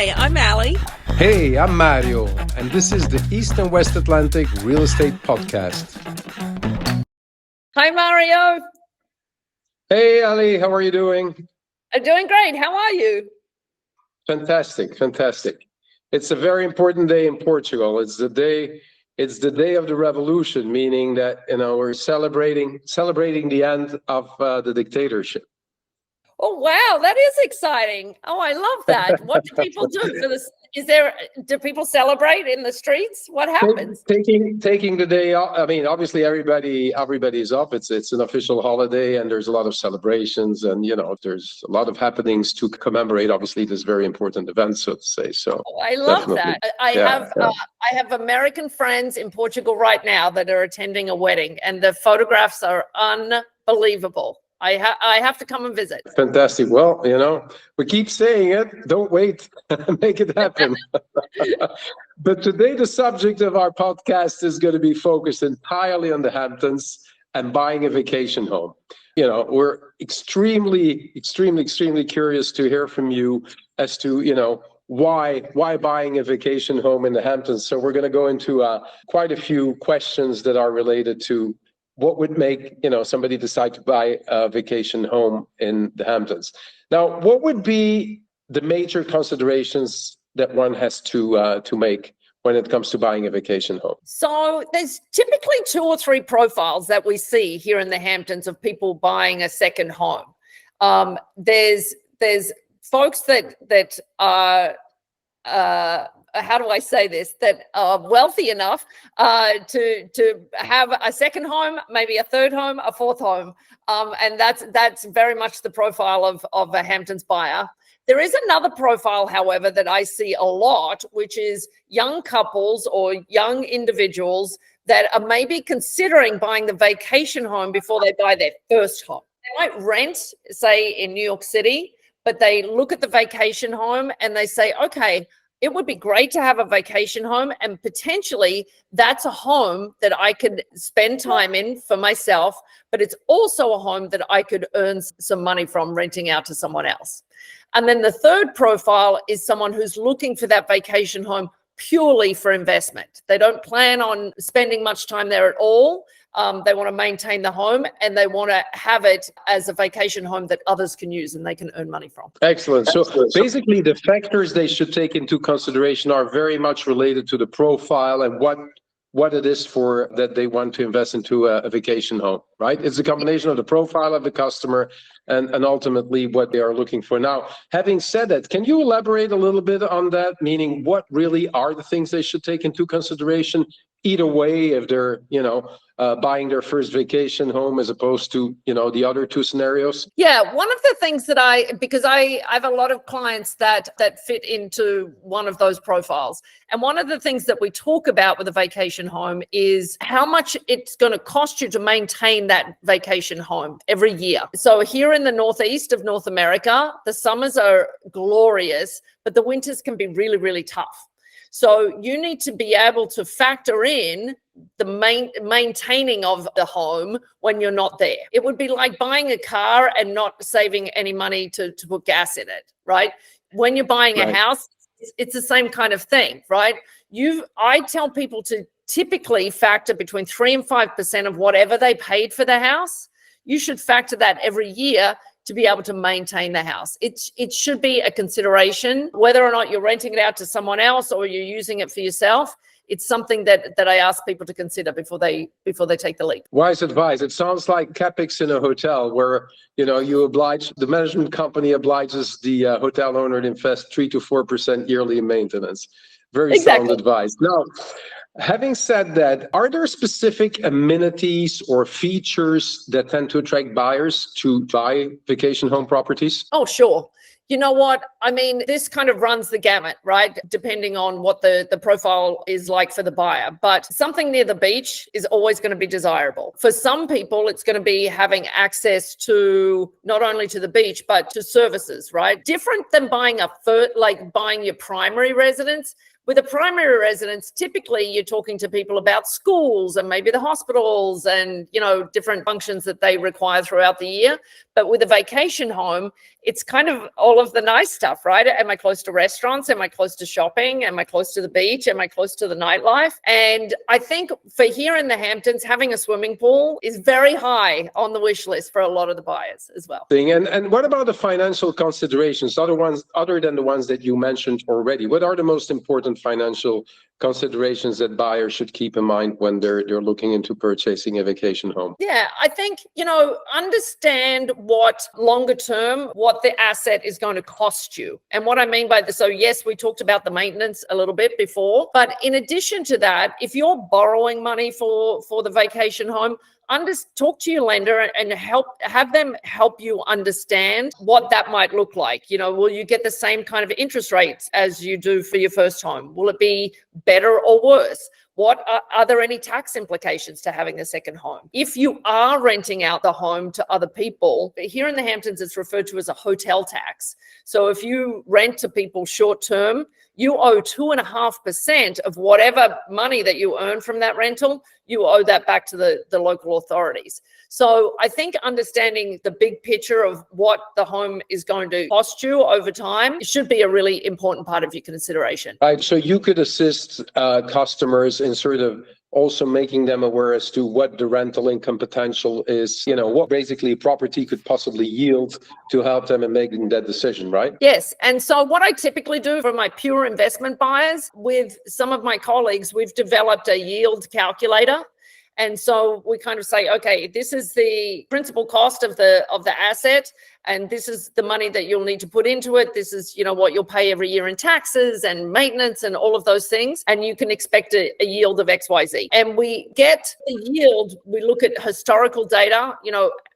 Hi, I'm Allie. Hey, I'm Mario, and this is the East and West Atlantic Real Estate Podcast. Hi, Mario. Hey, Ali, how are you doing? I'm doing great. How are you? Fantastic, fantastic. It's a very important day in Portugal. It's the day of the revolution, meaning that we're celebrating the end of the dictatorship. Oh, wow, that is exciting. Oh, I love that. What do people do for this? Do people celebrate in the streets? What happens? Taking the day off. I mean, obviously everybody's off. It's an official holiday, and there's a lot of celebrations, and there's a lot of happenings to commemorate. Obviously, this very important event, so to say. So I love definitely. that. I have American friends in Portugal right now that are attending a wedding, and the photographs are unbelievable. I have to come and visit. Fantastic. Well, we keep saying it. Don't wait. Make it happen. But today, the subject of our podcast is going to be focused entirely on the Hamptons and buying a vacation home. We're extremely curious to hear from you as to, why buying a vacation home in the Hamptons. So we're going to go into quite a few questions that are related to what would make somebody decide to buy a vacation home in the Hamptons. Now, what would be the major considerations that one has to make when it comes to buying a vacation home? So there's typically 2 or 3 profiles that we see here in the Hamptons of people buying a second home. There's folks that are how do I say this, that are wealthy enough to have a second home, maybe a third home, a fourth home. And that's very much the profile of a Hamptons buyer. There is another profile, however, that I see a lot, which is young couples or young individuals that are maybe considering buying the vacation home before they buy their first home. They might rent, say, in New York City, but they look at the vacation home and they say, okay, it would be great to have a vacation home, and potentially that's a home that I could spend time in for myself, but it's also a home that I could earn some money from renting out to someone else. And then the third profile is someone who's looking for that vacation home purely for investment. They don't plan on spending much time there at all. They want to maintain the home, and they want to have it as a vacation home that others can use and they can earn money from. Excellent. So basically, the factors they should take into consideration are very much related to the profile and what it is for that they want to invest into a vacation home, right? It's a combination of the profile of the customer and ultimately what they are looking for. Now, having said that, can you elaborate a little bit on that? Meaning, what really are the things they should take into consideration? Either way, if they're, buying their first vacation home as opposed to, the other 2 scenarios? Yeah, one of the things that because I have a lot of clients that fit into one of those profiles. And one of the things that we talk about with a vacation home is how much it's going to cost you to maintain that vacation home every year. So here in the Northeast of North America, the summers are glorious, but the winters can be really, really tough. So you need to be able to factor in the maintaining of the home when you're not there. It would be like buying a car and not saving any money to put gas in it, right? When you're buying a house, it's the same kind of thing, right? I tell people to typically factor between 3 and 5% of whatever they paid for the house. You should factor that every year to be able to maintain the house. It should be a consideration, whether or not you're renting it out to someone else or you're using it for yourself. It's something that I ask people to consider before they take the leap. Wise advice. It sounds like CapEx in a hotel where, the management company obliges the hotel owner to invest 3 to 4% yearly in maintenance. Very sound advice. Now, having said that, are there specific amenities or features that tend to attract buyers to buy vacation home properties? Oh, sure. You know what? I mean, this kind of runs the gamut, right? Depending on what the profile is like for the buyer. But something near the beach is always going to be desirable. For some people, it's going to be having access to not only to the beach, but to services, right? Different than buying buying your primary residence. With a primary residence, typically you're talking to people about schools and maybe the hospitals and, different functions that they require throughout the year. But with a vacation home, it's kind of all of the nice stuff, right? Am I close to restaurants? Am I close to shopping? Am I close to the beach? Am I close to the nightlife? And I think for here in the Hamptons, having a swimming pool is very high on the wish list for a lot of the buyers as well. And what about the financial considerations, other than the ones that you mentioned already? What are the most important financial considerations that buyers should keep in mind when they're looking into purchasing a vacation home? Yeah, I think, understand what longer term, what the asset is going to cost you. And what I mean by this, so yes, we talked about the maintenance a little bit before, but in addition to that, if you're borrowing money for the vacation home, talk to your lender and have them help you understand what that might look like. Will you get the same kind of interest rates as you do for your first home? Will it be better or worse? Are there any tax implications to having a second home? If you are renting out the home to other people, here in the Hamptons, it's referred to as a hotel tax. So if you rent to people short term, you owe 2.5% of whatever money that you earn from that rental. You owe that back to the local authorities. So I think understanding the big picture of what the home is going to cost you over time should be a really important part of your consideration. Right. So you could assist customers in sort of also making them aware as to what the rental income potential is, what basically property could possibly yield to help them in making that decision, right? Yes. And so what I typically do for my pure investment buyers, with some of my colleagues, we've developed a yield calculator. And so we kind of say, okay, this is the principal cost of the asset, and this is the money that you'll need to put into it. This is, what you'll pay every year in taxes and maintenance and all of those things. And you can expect a yield of XYZ. And we get the yield. We look at historical data,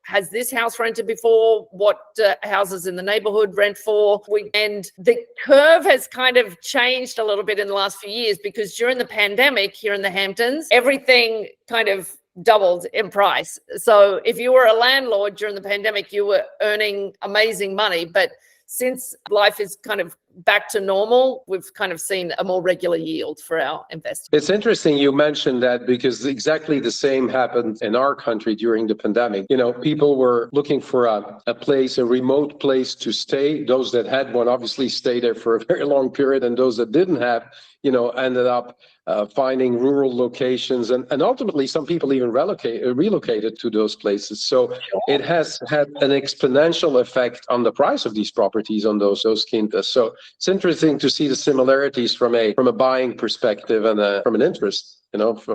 has this house rented before? What houses in the neighborhood rent for? And the curve has kind of changed a little bit in the last few years, because during the pandemic here in the Hamptons, everything kind of doubled in price. So if you were a landlord during the pandemic, you were earning amazing money. But since life is kind of back to normal, we've kind of seen a more regular yield for our investors. It's interesting you mentioned that, because exactly the same happened in our country during the pandemic. People were looking for a remote place to stay. Those that had one obviously stayed there for a very long period, and those that didn't have, ended up finding rural locations, and ultimately some people even relocated to those places. So it has had an exponential effect on the price of these properties on those quintas. So it's interesting to see the similarities from a buying perspective and from an interest,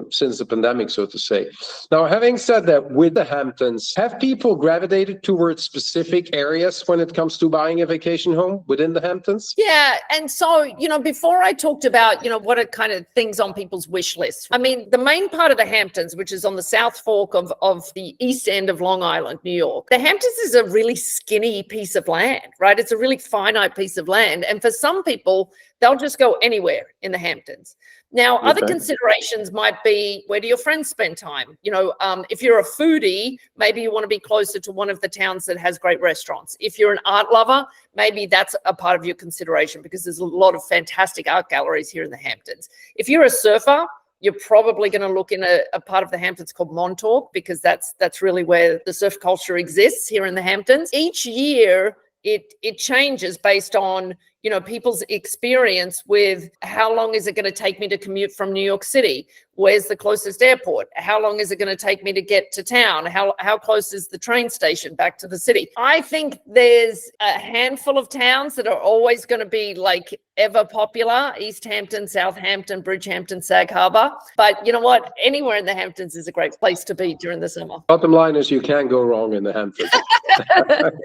since the pandemic, so to say. Now, having said that, with the Hamptons, have people gravitated towards specific areas when it comes to buying a vacation home within the Hamptons? Yeah. And so, before I talked about, what are kind of things on people's wish list, I mean, the main part of the Hamptons, which is on the South Fork of the east end of Long Island, New York, the Hamptons is a really skinny piece of land, right? It's a really finite piece of land. And for some people, they'll just go anywhere in the Hamptons. Now, other considerations might be, where do your friends spend time? If you're a foodie, maybe you want to be closer to one of the towns that has great restaurants. If you're an art lover, maybe that's a part of your consideration, because there's a lot of fantastic art galleries here in the Hamptons. If you're a surfer, you're probably going to look in a part of the Hamptons called Montauk, because that's really where the surf culture exists here in the Hamptons. Each year, it changes based on people's experience with how long is it going to take me to commute from New York City? Where's the closest airport? How long is it going to take me to get to town? How close is the train station back to the city? I think there's a handful of towns that are always going to be like ever popular: East Hampton, Southampton, Bridgehampton, Sag Harbor. But you know what? Anywhere in the Hamptons is a great place to be during the summer. Bottom line is, you can't go wrong in the Hamptons.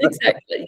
Exactly.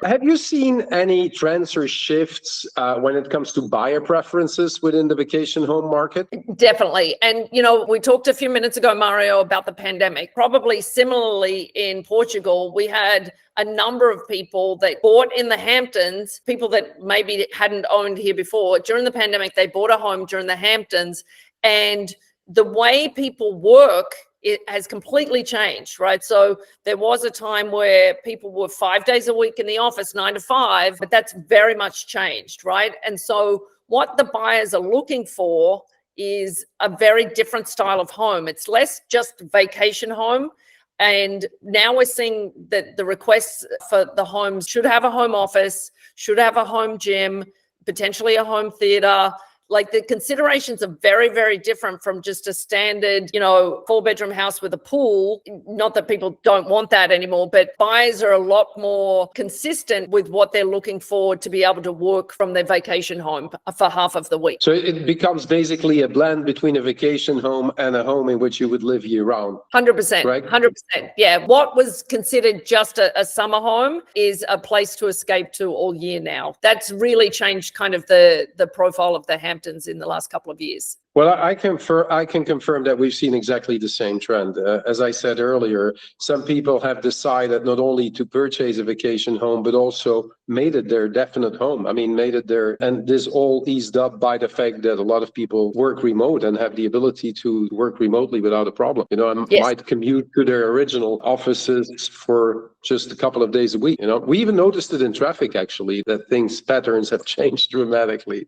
Have you seen any trends or shifts when it comes to buyer preferences within the vacation home market? Definitely. And, we talked a few minutes ago, Mario, about the pandemic. Probably similarly in Portugal, we had a number of people that bought in the Hamptons, people that maybe hadn't owned here before. During the pandemic, they bought a home during the Hamptons, and the way people work, it has completely changed, right? So there was a time where people were 5 days a week in the office, 9 to 5, but that's very much changed, right? And so what the buyers are looking for is a very different style of home. It's less just vacation home. And now we're seeing that the requests for the homes should have a home office, should have a home gym, potentially a home theater. Like the considerations are very, very different from just a standard, 4-bedroom house with a pool. Not that people don't want that anymore, but buyers are a lot more consistent with what they're looking for to be able to work from their vacation home for half of the week. So it becomes basically a blend between a vacation home and a home in which you would live year round. 100%. Right? 100%. Yeah. What was considered just a summer home is a place to escape to all year now. That's really changed kind of the profile of the Hamptons in the last couple of years. Well, I can confirm that we've seen exactly the same trend. As I said earlier, some people have decided not only to purchase a vacation home, but also made it their definite home. I mean, and this all eased up by the fact that a lot of people work remote and have the ability to work remotely without a problem. And Yes. might commute to their original offices for just a couple of days a week. We even noticed it in traffic, actually, that patterns have changed dramatically.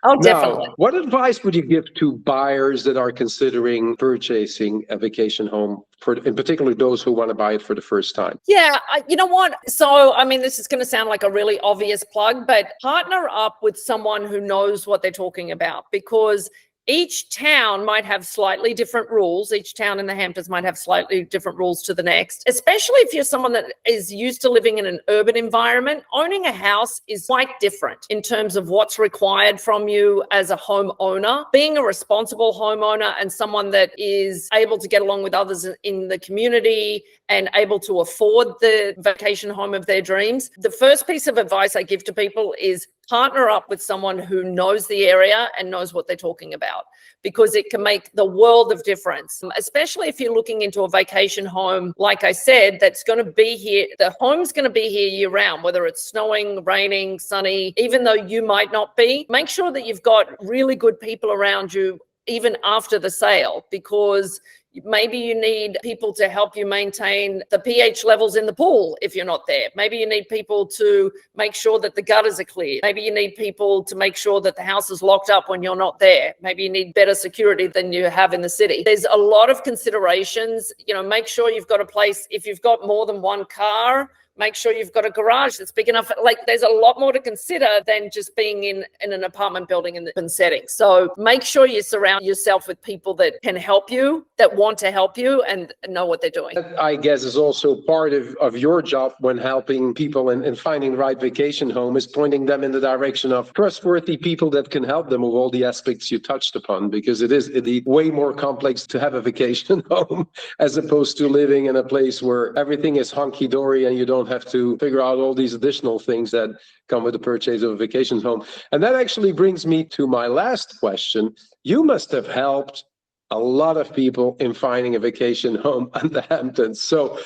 Oh, definitely. Now, what advice would you give to buyers that are considering purchasing a vacation home, in particular those who want to buy it for the first time? Yeah, you know what? So, I mean, this is going to sound like a really obvious plug, but partner up with someone who knows what they're talking about, because each town might have slightly different rules. Each town in the Hamptons might have slightly different rules to the next, especially if you're someone that is used to living in an urban environment. Owning a house is quite different in terms of what's required from you as a homeowner. Being a responsible homeowner and someone that is able to get along with others in the community and able to afford the vacation home of their dreams. The first piece of advice I give to people is partner up with someone who knows the area and knows what they're talking about, because it can make the world of difference, especially if you're looking into a vacation home, like I said, that's going to be here. The home's going to be here year round, whether it's snowing, raining, sunny, even though you might not be. Make sure that you've got really good people around you even after the sale, because maybe you need people to help you maintain the pH levels in the pool if you're not there. Maybe you need people to make sure that the gutters are clear. Maybe you need people to make sure that the house is locked up when you're not there. Maybe you need better security than you have in the city. There's a lot of considerations. Make sure you've got a place. If you've got more than one car, make sure you've got a garage that's big enough. Like, there's a lot more to consider than just being in an apartment building in the setting. So make sure you surround yourself with people that can help you, that want to help you and know what they're doing. That, I guess, is also part of your job when helping people in finding the right vacation home, is pointing them in the direction of trustworthy people that can help them with all the aspects you touched upon, because it is indeed way more complex to have a vacation home as opposed to living in a place where everything is hunky-dory and you don't have to figure out all these additional things that come with the purchase of a vacation home. And that actually brings me to my last question. You must have helped a lot of people in finding a vacation home in the Hamptons. So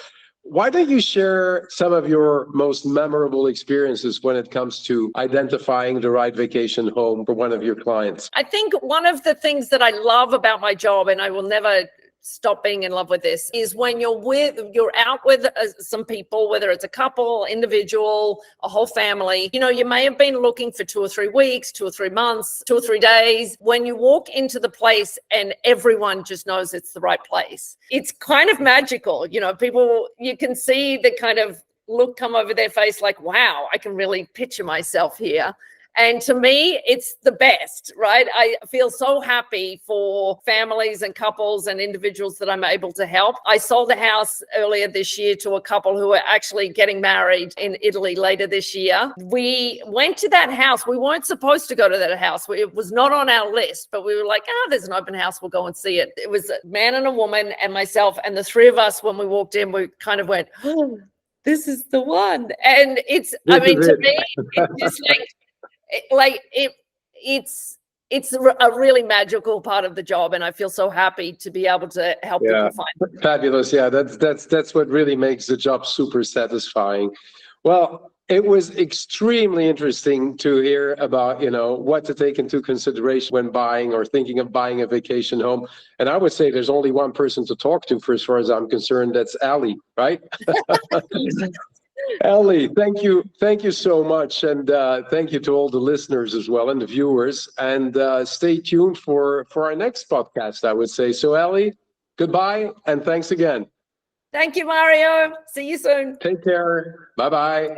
why don't you share some of your most memorable experiences when it comes to identifying the right vacation home for one of your clients? I think one of the things that I love about my job, and I will never stop being in love with this, is when you're out with some people, whether it's a couple, individual, a whole family. You may have been looking for 2 or 3 weeks, 2 or 3 months, 2 or 3 days. When you walk into the place and everyone just knows it's the right place, it's kind of magical. People, you can see the kind of look come over their face like, wow, I can really picture myself here. And to me, it's the best, right? I feel so happy for families and couples and individuals that I'm able to help. I sold a house earlier this year to a couple who are actually getting married in Italy later this year. We went to that house. We weren't supposed to go to that house. It was not on our list, but we were like, there's an open house. We'll go and see it. It was a man and a woman and myself, and the three of us, when we walked in, we kind of went, oh, this is the one. And to me, it's just it's a really magical part of the job, and I feel so happy to be able to help people find it. Fabulous. Yeah, that's what really makes the job super satisfying. Well, it was extremely interesting to hear about, what to take into consideration when buying or thinking of buying a vacation home. And I would say there's only one person to talk to, for as far as I'm concerned, that's Ali, right? Ellie, thank you so much, and thank you to all the listeners as well and the viewers. And stay tuned for our next podcast, I would say. So, Ellie, goodbye, and thanks again. Thank you, Mario. See you soon. Take care. Bye bye.